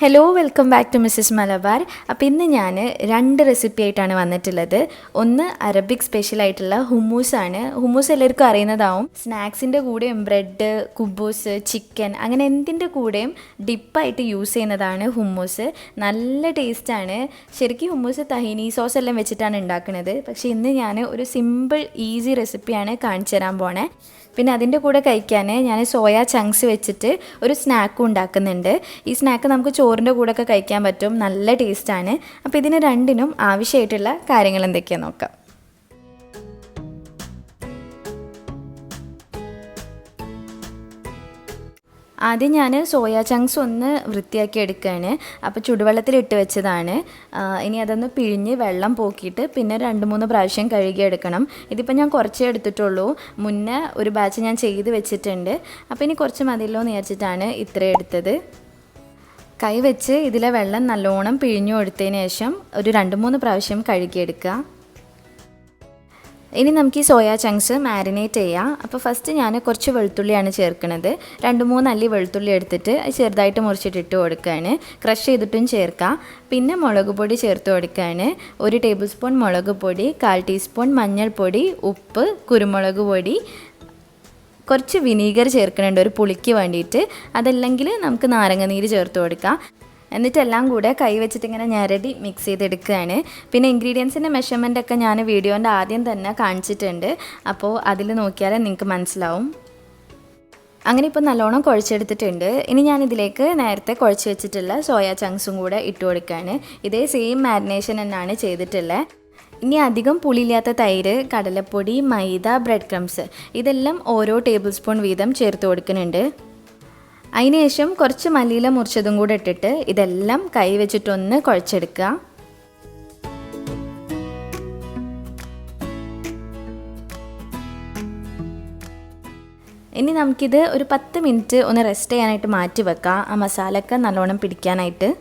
Hello welcome back to Mrs Malabar. അപ്പോൾ ഇന്ന് ഞാൻ രണ്ട് റെസിപ്പി ആയിട്ടാണ് വന്നിട്ടുള്ളത്. ഒന്ന് അറബിക് സ്പെഷ്യൽ ആയിട്ടുള്ള ഹുമ്മൂസാണ്. ഹുമ്മൂസ് എല്ലാവർക്കും അറിയുന്നതാവും. സ്നാക്സിൻ്റെ കൂടെയും ബ്രെഡ്, കുബൂസ്, ചിക്കൻ അങ്ങനെ എന്തിൻ്റെ കൂടെയും ഡിപ്പായിട്ട് യൂസ് ചെയ്യുന്നതാണ് ഹുമ്മൂസ്. നല്ല ടേസ്റ്റാണ്. ശരിക്കും ഹുമ്മൂസ് തഹീനി സോസ് എല്ലാം വെച്ചിട്ടാണ് ഉണ്ടാക്കുന്നത്. പക്ഷേ ഇന്ന് ഞാൻ ഒരു സിമ്പിൾ ഈസി റെസിപ്പിയാണ് കാണിച്ചു തരാൻ പോണേ. പിന്നെ അതിൻ്റെ കൂടെ കഴിക്കാൻ ഞാൻ സോയാ ചങ്ക്സ് വെച്ചിട്ട് ഒരു സ്നാക്കും ഉണ്ടാക്കുന്നുണ്ട്. ഈ സ്നാക്ക് നമുക്ക് ചോറിൻ്റെ കൂടെയൊക്കെ കഴിക്കാൻ പറ്റും. നല്ല ടേസ്റ്റാണ്. അപ്പോൾ ഇതിന് രണ്ടിനും ആവശ്യമായിട്ടുള്ള കാര്യങ്ങൾ എന്തൊക്കെയാണെന്ന് നോക്കാം. ആദ്യം ഞാൻ സോയാ ചങ്ക്സ് ഒന്ന് വൃത്തിയാക്കി എടുക്കുകയാണ്. അപ്പോൾ ചുടുവെള്ളത്തിലിട്ട് വെച്ചതാണ്. ഇനി അതൊന്ന് പിഴിഞ്ഞ് വെള്ളം പോക്കിയിട്ട് പിന്നെ 2-3 പ്രാവശ്യം കഴുകിയെടുക്കണം. ഇതിപ്പോൾ ഞാൻ കുറച്ചേ എടുത്തിട്ടുള്ളൂ. മുന്നേ ഒരു ബാച്ച് ഞാൻ ചെയ്ത് വെച്ചിട്ടുണ്ട്. അപ്പോൾ ഇനി കുറച്ച് മതിയല്ലോ എന്ന് വിചാരിച്ചിട്ടാണ് ഇത്രയും എടുത്തത്. കൈ വെച്ച് ഇതിലെ വെള്ളം നല്ലോണം പിഴിഞ്ഞു കൊടുത്തതിന് ശേഷം ഒരു 2-3 പ്രാവശ്യം കഴുകിയെടുക്കുക. ഇനി നമുക്ക് ഈ സോയാ ചങ്ക്സ് മാരിനേറ്റ് ചെയ്യാം. അപ്പോൾ ഫസ്റ്റ് ഞാൻ കുറച്ച് വെളുത്തുള്ളിയാണ് ചേർക്കുന്നത്. 2-3 അല്ലി വെളുത്തുള്ളി എടുത്തിട്ട് ചെറുതായിട്ട് മുറിച്ചിട്ട് കൊടുക്കുകയാണ്. ക്രഷ് ചെയ്തിട്ടും ചേർക്കാം. പിന്നെ മുളക് പൊടി ചേർത്ത് കൊടുക്കുകയാണ്. 1 ടേബിൾ സ്പൂൺ മുളക് പൊടി, 1/4 ടീസ്പൂൺ മഞ്ഞൾപ്പൊടി, ഉപ്പ്, കുരുമുളക് പൊടി, കുറച്ച് വിനീഗർ ചേർക്കുന്നുണ്ട് ഒരു പുളിക്ക് വേണ്ടിയിട്ട്. അതല്ലെങ്കിൽ നമുക്ക് നാരങ്ങനീര് ചേർത്ത് കൊടുക്കാം. എന്നിട്ടെല്ലാം കൂടെ കൈ വെച്ചിട്ട് ഇങ്ങനെ ഞരടി മിക്സ് ചെയ്തെടുക്കുകയാണ്. പിന്നെ ഇൻഗ്രീഡിയൻസിൻ്റെ മെഷർമെൻറ്റൊക്കെ ഞാൻ വീഡിയോൻ്റെ ആദ്യം തന്നെ കാണിച്ചിട്ടുണ്ട്. അപ്പോൾ അതിൽ നോക്കിയാൽ നിങ്ങൾക്ക് മനസ്സിലാവും. അങ്ങനെ ഇപ്പോൾ നല്ലോണം കുഴച്ചെടുത്തിട്ടുണ്ട്. ഇനി ഞാനിതിലേക്ക് നേരത്തെ കുഴച്ച് വെച്ചിട്ടുള്ള സോയാ ചങ്ക്സും കൂടെ ഇട്ട് കൊടുക്കുകയാണ്. ഇതേ സെയിം മാരിനേഷൻ തന്നെയാണ് ചെയ്തിട്ടുള്ളത്. ഇനി അധികം പുളിയില്ലാത്ത തൈര്, കടലപ്പൊടി, മൈദ, ബ്രെഡ് ക്രംസ് ഇതെല്ലാം ഓരോ ടേബിൾ സ്പൂൺ വീതം ചേർത്ത് കൊടുക്കുന്നുണ്ട്. അതിനുശേഷം കുറച്ച് മല്ലിയില മുറിച്ചതും കൂടെ ഇട്ടിട്ട് ഇതെല്ലാം കൈ വെച്ചിട്ടൊന്ന് കുഴച്ചെടുക്കുക. ഇനി നമുക്കിത് ഒരു 10 മിനിറ്റ് ഒന്ന് റെസ്റ്റ് ചെയ്യാനായിട്ട് മാറ്റി വെക്കാം, ആ മസാലയൊക്കെ നല്ലോണം പിടിക്കാനായിട്ട്.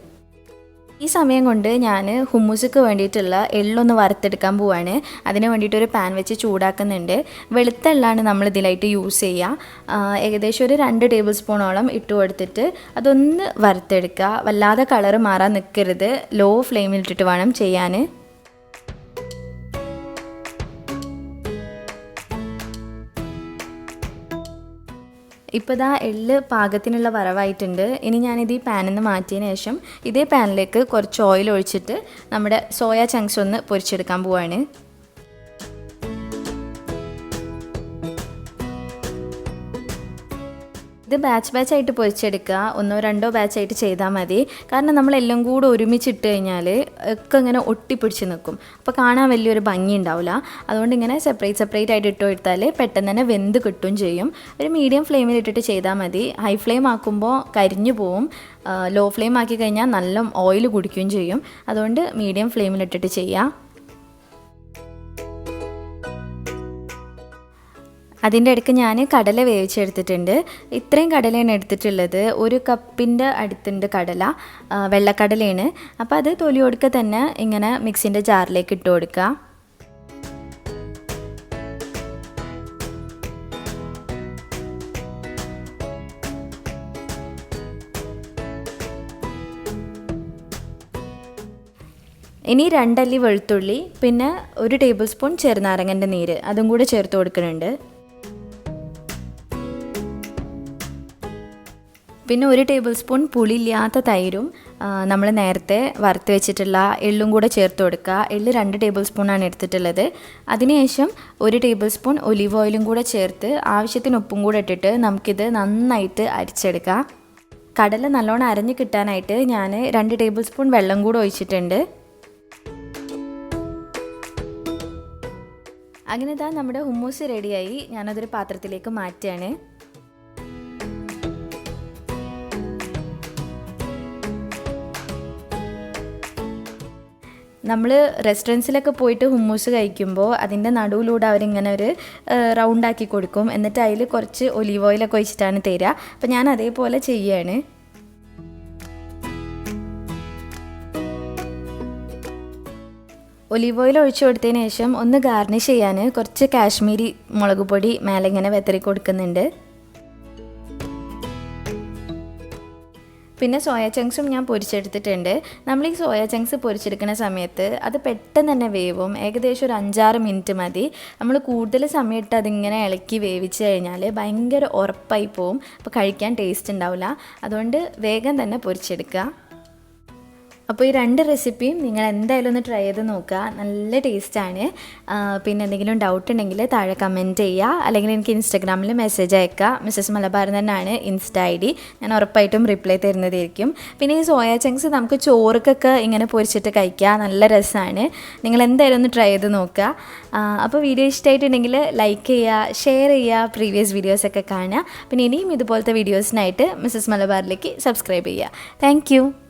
ഈ സമയം കൊണ്ട് ഞാൻ ഹുമ്മൂസിക്ക് വേണ്ടിയിട്ടുള്ള എള്ളൊന്ന് വറുത്തെടുക്കാൻ പോവാണ്. അതിന് വേണ്ടിയിട്ട് ഒരു പാൻ വെച്ച് ചൂടാക്കുന്നുണ്ട്. വെളുത്ത എള്ളാണ് നമ്മൾ ഇതിലായിട്ട് യൂസ് ചെയ്യുക. ഏകദേശം ഒരു 2 ടേബിൾ സ്പൂണോളം ഇട്ട് കൊടുത്തിട്ട് അതൊന്ന് വറുത്തെടുക്കുക. വല്ലാതെ കളറ് മാറാൻ നിൽക്കരുത്. ലോ ഫ്ലെയിമിലിട്ടിട്ട് വേണം ചെയ്യാൻ. ഇപ്പോൾ ഇതാ എള്ള് പാകത്തിനുള്ള വറവായിട്ടുണ്ട്. ഇനി ഞാനിത് ഈ പാനിൽ നിന്ന് മാറ്റിയതിന് ശേഷം ഇതേ പാനിലേക്ക് കുറച്ച് ഓയിൽ ഒഴിച്ചിട്ട് നമ്മുടെ സോയാ ചങ്ക്സ് ഒന്ന് പൊരിച്ചെടുക്കാൻ പോവാണ്. ഇത് ബാച്ചായിട്ട് പൊരിച്ചെടുക്കുക. 1-2 ബാച്ചായിട്ട് ചെയ്താൽ മതി. കാരണം നമ്മളെല്ലാം കൂടെ ഒരുമിച്ചിട്ട് കഴിഞ്ഞാൽ ഒക്കെ ഇങ്ങനെ ഒട്ടിപ്പിടിച്ച് നിൽക്കും. അപ്പോൾ കാണാൻ വലിയൊരു ഭംഗി ഉണ്ടാവില്ല. അതുകൊണ്ട് ഇങ്ങനെ സെപ്പറേറ്റ് ആയിട്ട് ഇട്ട് കൊടുത്താൽ പെട്ടെന്ന് തന്നെ വെന്ത് കിട്ടും ചെയ്യും. ഒരു മീഡിയം ഫ്ലെയിമിൽ ഇട്ടിട്ട് ചെയ്താൽ മതി. ഹൈ ഫ്ലെയിം ആക്കുമ്പോൾ കരിഞ്ഞു പോവും. ലോ ഫ്ലെയിം ആക്കി കഴിഞ്ഞാൽ നല്ല ഓയിൽ കുടിക്കുകയും ചെയ്യും. അതുകൊണ്ട് മീഡിയം ഫ്ലെയിമിലിട്ടിട്ട് ചെയ്യാം. അതിൻ്റെ ഇടയ്ക്ക് ഞാൻ കടല വേവിച്ചെടുത്തിട്ടുണ്ട്. ഇത്രയും കടലയാണ് എടുത്തിട്ടുള്ളത്. 1 കപ്പിൻ്റെ അടുത്തുണ്ട് കടല, വെള്ളക്കടലയാണ്. അപ്പോൾ അത് തൊലിയോടുക്കെ തന്നെ ഇങ്ങനെ മിക്സിൻ്റെ ജാറിലേക്ക് ഇട്ട് കൊടുക്കുക. ഇനി 2 അല്ലി വെളുത്തുള്ളി, പിന്നെ 1 ടേബിൾ സ്പൂൺ ചെറുനാരങ്ങൻ്റെ നീര് അതും കൂടെ ചേർത്ത് കൊടുക്കുന്നുണ്ട്. പിന്നെ 1 ടേബിൾ സ്പൂൺ പുളിയില്ലാത്ത തൈരും നമ്മൾ നേരത്തെ വറുത്ത് വെച്ചിട്ടുള്ള എള്ളും കൂടെ ചേർത്ത് കൊടുക്കുക. എള്ള് 2 ടേബിൾ സ്പൂണാണ് എടുത്തിട്ടുള്ളത്. അതിനുശേഷം 1 ടേബിൾ സ്പൂൺ ഒലിവ് ഓയിലും കൂടെ ചേർത്ത് ആവശ്യത്തിന് ഉപ്പും കൂടെ ഇട്ടിട്ട് നമുക്കിത് നന്നായിട്ട് അരിച്ചെടുക്കാം. കടല നല്ലോണം അരഞ്ഞ് കിട്ടാനായിട്ട് ഞാൻ 2 ടേബിൾ സ്പൂൺ വെള്ളം കൂടെ ഒഴിച്ചിട്ടുണ്ട്. അങ്ങനെ ഇതാ നമ്മുടെ ഹുമ്മൂസ് റെഡിയായി. ഞാനതൊരു പാത്രത്തിലേക്ക് മാറ്റുകയാണ്. നമ്മൾ റെസ്റ്റോറൻറ്റ്സിലൊക്കെ പോയിട്ട് ഹുമ്മൂസ് കഴിക്കുമ്പോൾ അതിൻ്റെ നടുവിലൂടെ അവരിങ്ങനെ ഒരു റൗണ്ടാക്കി കൊടുക്കും. എന്നിട്ട് അതിൽ കുറച്ച് ഒലീവ് ഓയിലൊക്കെ ഒഴിച്ചിട്ടാണ് തരിക. അപ്പോൾ ഞാൻ അതേപോലെ ചെയ്യുകയാണ്. ഒലീവ് ഓയിൽ ഒഴിച്ചു കൊടുത്തതിന് ശേഷം ഒന്ന് ഗാർണിഷ് ചെയ്യാൻ കുറച്ച് കാശ്മീരി മുളക് പൊടി മേലെ ഇങ്ങനെ വെതറി കൊടുക്കുന്നുണ്ട്. പിന്നെ സോയ ചങ്ക്സും ഞാൻ പൊരിച്ചെടുത്തിട്ടുണ്ട്. നമ്മൾ ഈ സോയ ചങ്ക്സ് പൊരിച്ചെടുക്കുന്ന സമയത്ത് അത് പെട്ടെന്ന് തന്നെ വേവും. ഏകദേശം ഒരു 5-6 മിനിറ്റ് മതി. നമ്മൾ കൂടുതൽ സമയത്ത് അതിങ്ങനെ ഇളക്കി വേവിച്ച് കഴിഞ്ഞാൽ ഭയങ്കര ഉറപ്പായി പോവും. അപ്പോൾ കഴിക്കാൻ ടേസ്റ്റ് ഉണ്ടാവില്ല. അതുകൊണ്ട് വേഗം തന്നെ പൊരിച്ചെടുക്കുക. അപ്പോൾ ഈ 2 റെസിപ്പിയും നിങ്ങൾ എന്തായാലും ഒന്ന് ട്രൈ ചെയ്ത് നോക്കുക. നല്ല ടേസ്റ്റാണ്. പിന്നെ എന്തെങ്കിലും ഡൗട്ട് ഉണ്ടെങ്കിൽ താഴെ കമൻറ്റ് ചെയ്യുക, അല്ലെങ്കിൽ എനിക്ക് ഇൻസ്റ്റാഗ്രാമിൽ മെസ്സേജ് അയക്കുക. മിസ്സസ് മലബാർ തന്നെയാണ് ഇൻസ്റ്റ ID. ഞാൻ ഉറപ്പായിട്ടും റിപ്ലൈ തരുന്നതായിരിക്കും. പിന്നെ ഈ സോയ ചങ്ക്സ് നമുക്ക് ചോറുക്കൊക്കെ ഇങ്ങനെ പൊരിച്ചിട്ട് കഴിക്കുക. നല്ല രസമാണ്. നിങ്ങൾ എന്തായാലും ഒന്ന് ട്രൈ ചെയ്ത് നോക്കുക. അപ്പോൾ വീഡിയോ ഇഷ്ടമായിട്ടുണ്ടെങ്കിൽ ലൈക്ക് ചെയ്യുക, ഷെയർ ചെയ്യുക, പ്രീവിയസ് വീഡിയോസൊക്കെ കാണുക. പിന്നെ ഇനിയും ഇതുപോലത്തെ വീഡിയോസിനായിട്ട് മിസ്സസ് മലബാറിലേക്ക് സബ്സ്ക്രൈബ് ചെയ്യുക. താങ്ക്